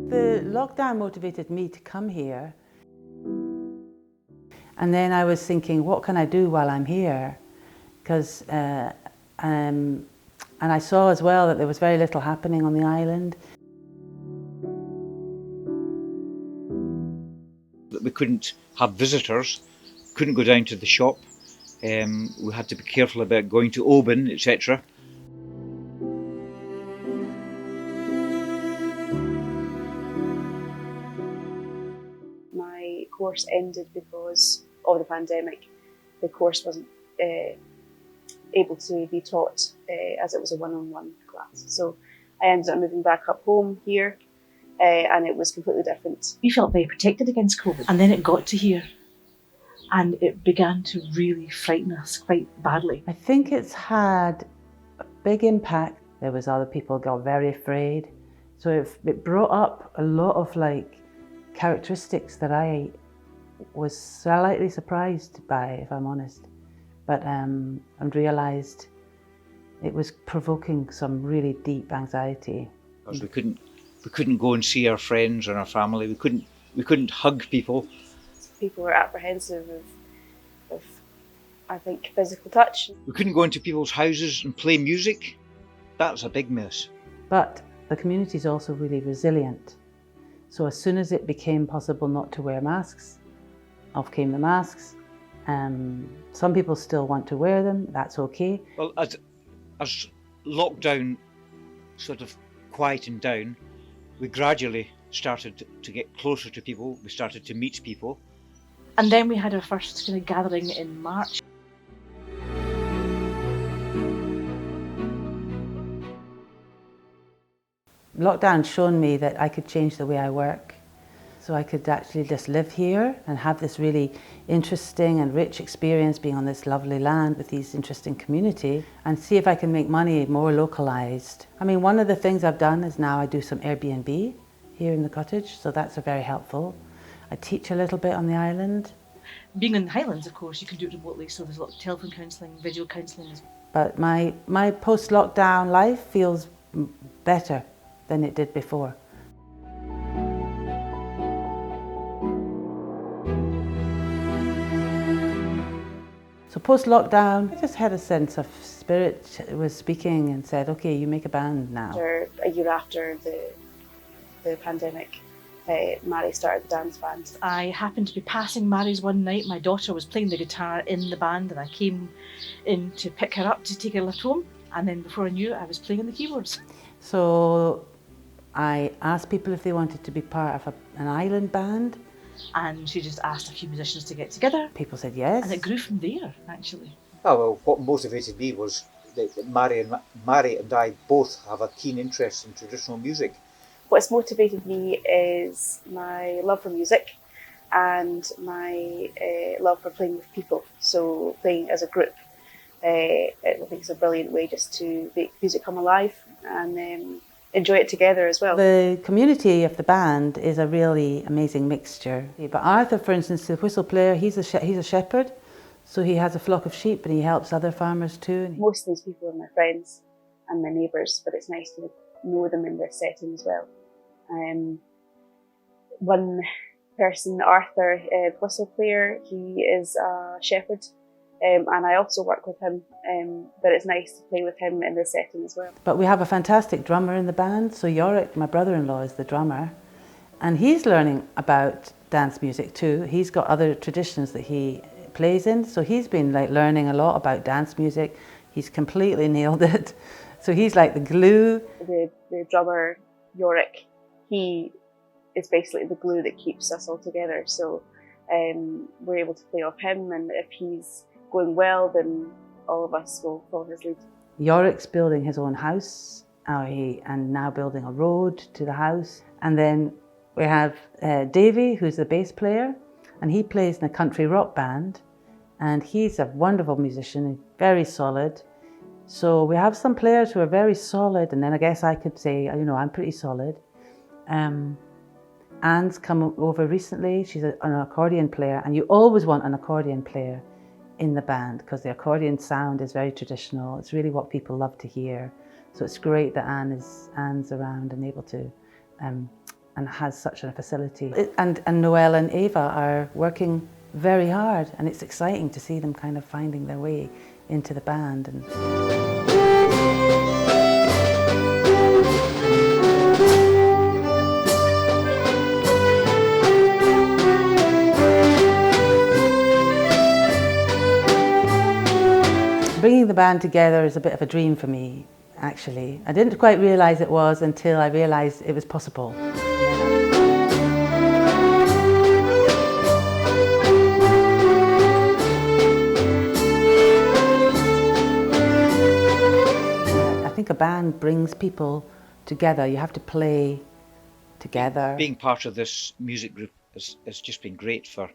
The lockdown motivated me to come here. And then I was thinking, what can I do while I'm here? Because, and I saw as well that there was very little happening on the island. We couldn't have visitors, couldn't go down to the shop. We had to be careful about going to Oban, etc. My course ended because of the pandemic. The course wasn't able to be taught as it was a one-on-one class. So I ended up moving back up home here, and it was completely different. We felt very protected against COVID, and then it got to here and it began to really frighten us quite badly. I think it's had a big impact. There was other people got very afraid. So it brought up a lot of characteristics that I was slightly surprised by, if I'm honest. But and realised it was provoking some really deep anxiety. Because we couldn't go and see our friends and our family. We couldn't hug people. People were apprehensive of I think, physical touch. We couldn't go into people's houses and play music. That's a big mess. But the community is also really resilient. So as soon as it became possible not to wear masks, off came the masks. Some people still want to wear them, that's okay. Well, as lockdown sort of quietened down, we gradually started to get closer to people, we started to meet people. And then we had our first kind of gathering in March. Lockdown's shown me that I could change the way I work. So I could actually just live here and have this really interesting and rich experience being on this lovely land with these interesting community and see if I can make money more localised. I mean, one of the things I've done is now I do some Airbnb here in the cottage, so that's very helpful. I teach a little bit on the island. Being in the Highlands, of course, you can do it remotely, so there's a lot of telephone counselling, video counselling. But my post-lockdown life feels better than it did before. So post-lockdown, I just had a sense of spirit was speaking and said, okay, you make a band now. A year after the pandemic, Mairi started the dance band. I happened to be passing Mairi's one night. My daughter was playing the guitar in the band and I came in to pick her up to take her lift home. And then before I knew it, I was playing on the keyboards. So I asked people if they wanted to be part of an island band. And she just asked a few musicians to get together. People said yes. And it grew from there, actually. Oh, well, what motivated me was that Mairi and I both have a keen interest in traditional music. What's motivated me is my love for music and my love for playing with people. So playing as a group, I think it's a brilliant way just to make music come alive and enjoy it together as well. The community of the band is a really amazing mixture. But Arthur, for instance, the whistle player, he's a shepherd, so he has a flock of sheep and he helps other farmers too. Most of these people are my friends and my neighbours, but it's nice to know them in this setting as well. One person, Arthur, the whistle player, he is a shepherd, and I also work with him, but it's nice to play with him in this setting as well. But we have a fantastic drummer in the band, so Yorick, my brother-in-law, is the drummer, and he's learning about dance music too. He's got other traditions that he plays in, so he's been learning a lot about dance music. He's completely nailed it. So he's like the glue. The drummer, Yorick, he is basically the glue that keeps us all together. So we're able to play off him, and if he's going well, then all of us will follow his lead. Yorick's building his own house, and now building a road to the house. And then we have Davey, who's the bass player, and he plays in a country rock band, and he's a wonderful musician, very solid. So we have some players who are very solid, and then I guess I could say, I'm pretty solid. Anne's come over recently, she's an accordion player, and you always want an accordion player in the band because the accordion sound is very traditional. It's really what people love to hear. So it's great that Anne's around and able to and has such a facility. And Noelle and Ava are working very hard, and it's exciting to see them kind of finding their way into the band. And bringing the band together is a bit of a dream for me, actually. I didn't quite realise it was until I realised it was possible. I think a band brings people together. You have to play together. Being part of this music group has just been great for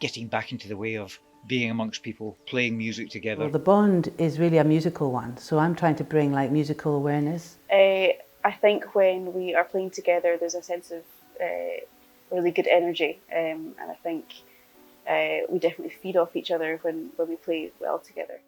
getting back into the way of being amongst people, playing music together. Well, the bond is really a musical one, so I'm trying to bring like musical awareness. I think when we are playing together, there's a sense of really good energy, and I think we definitely feed off each other when we play well together.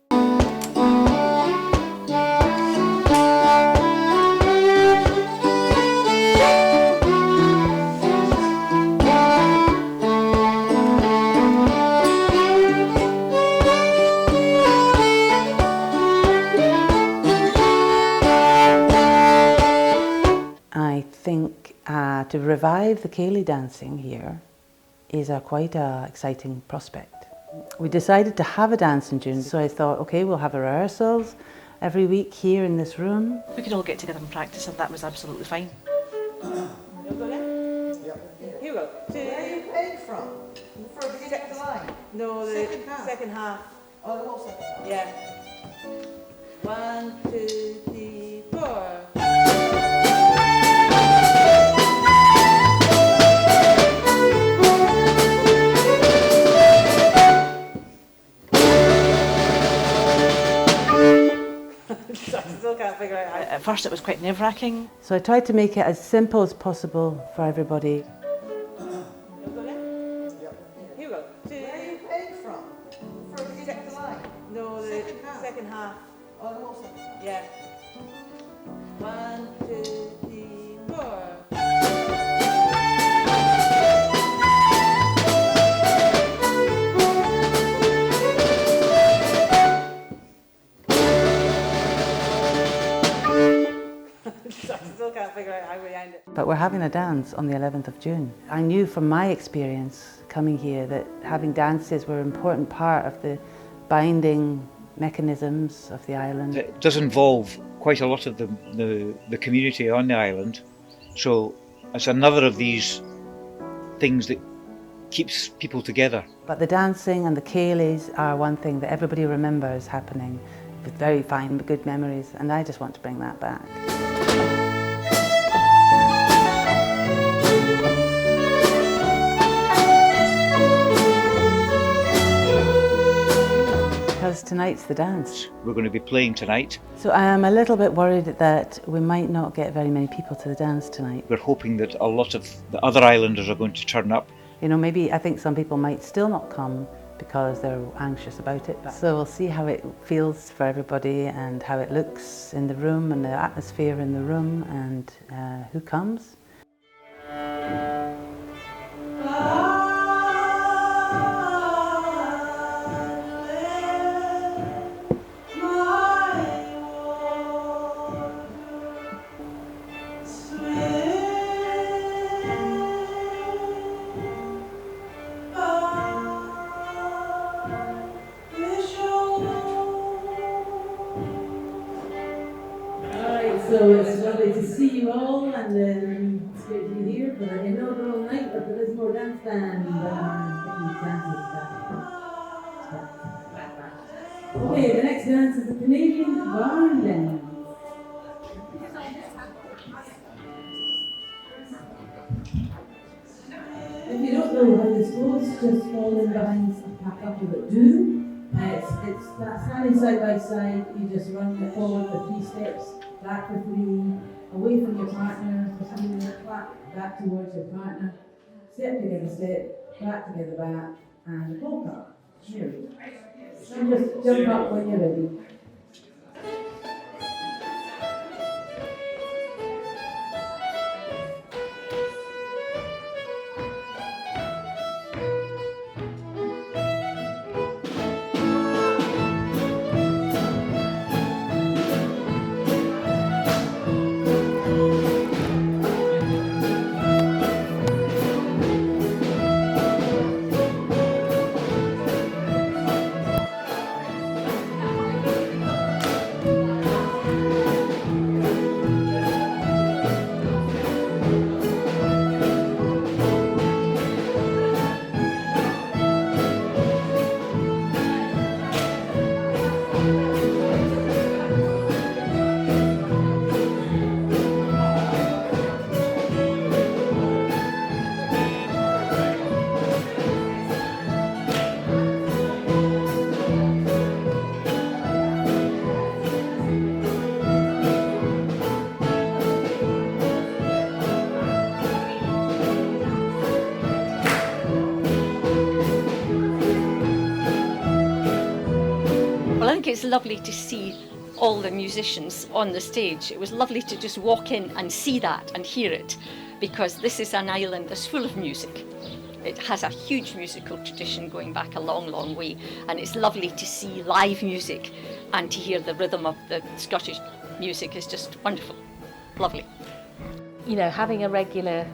I think to revive the Ceilidh dancing here is quite an exciting prospect. We decided to have a dance in June, so I thought, okay, we'll have rehearsals every week here in this room. We could all get together and practice, and that was absolutely fine. Here we go. Where are you playing from? For the beginning of the line? No, the second half. Oh, the whole second half. Yeah. 1, 2, 3, 4. I still can't figure out how. At first it was quite nerve-wracking. So I tried to make it as simple as possible for everybody. Here we go. Where are you playing from? For the beginning of the line? No, the second half. Oh, the whole second half. Yeah. 1, 2, 3, 4. I still can't figure out how we end it. But we're having a dance on the 11th of June. I knew from my experience coming here that having dances were an important part of the binding mechanisms of the island. It does involve quite a lot of the community on the island, so it's another of these things that keeps people together. But the dancing and the Ceilidhs are one thing that everybody remembers happening with very fine, good memories, and I just want to bring that back. Because tonight's the dance. We're going to be playing tonight. So I am a little bit worried that we might not get very many people to the dance tonight. We're hoping that a lot of the other islanders are going to turn up. You know, maybe I think some people might still not come because they're anxious about it. So we'll see how it feels for everybody and how it looks in the room and the atmosphere in the room and who comes. So it's lovely to see you all, and it's great to be here for the inaugural night of the Lismore Dance Band. Okay, the next dance is the Canadian Barn Dance. If you don't know how this goes, just fall in behind a couple that do. It's that standing side by side, you just run forward the 3 steps, back for 3, away from your partner for 3 minutes, back towards your partner, step together step, back together back, and polka. Here we go. And just jump up when you're ready. it's lovely to see all the musicians on the stage. It was lovely to just walk in and see that and hear it, because this is an island that's full of music. It has a huge musical tradition going back a long, long way, and it's lovely to see live music and to hear the rhythm of the Scottish music is just wonderful, lovely. You know, having a regular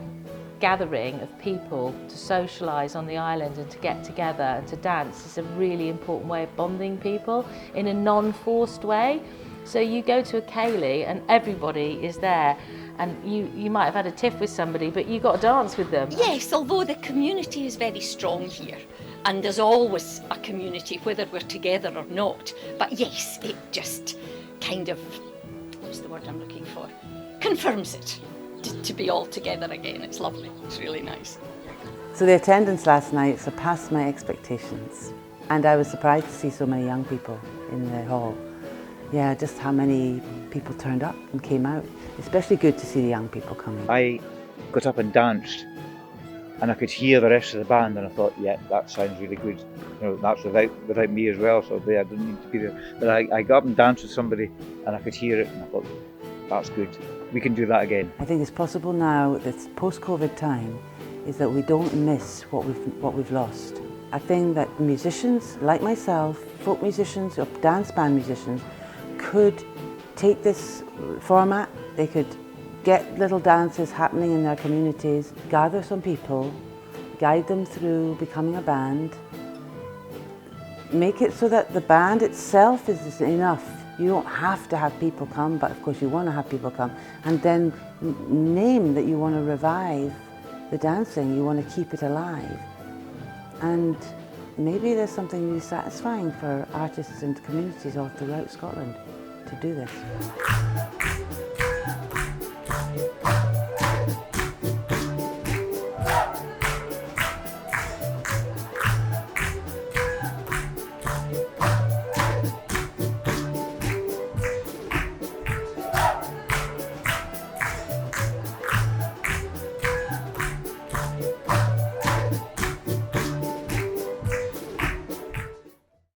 gathering of people to socialise on the island and to get together and to dance is a really important way of bonding people in a non-forced way. So you go to a Ceilidh and everybody is there, and you might have had a tiff with somebody, but you got to dance with them. Yes, although the community is very strong here, and there's always a community whether we're together or not. But yes, it just kind of, what's the word I'm looking for? Confirms it to be all together again. It's lovely, it's really nice. So the attendance last night surpassed my expectations, and I was surprised to see so many young people in the hall. Yeah, just how many people turned up and came out. Especially good to see the young people coming. I got up and danced, and I could hear the rest of the band, and I thought, yeah, that sounds really good. You know, that's without me as well, so I didn't need to be there. But I got up and danced with somebody, and I could hear it, and I thought, that's good. We can do that again. I think it's possible now, this post-COVID time, is that we don't miss what we've lost. I think that musicians like myself, folk musicians or dance band musicians, could take this format. They could get little dances happening in their communities, gather some people, guide them through becoming a band, make it so that the band itself is enough. You don't have to have people come, but of course you want to have people come, and then name that you want to revive the dancing, you want to keep it alive. And maybe there's something really satisfying for artists and communities all throughout Scotland to do this.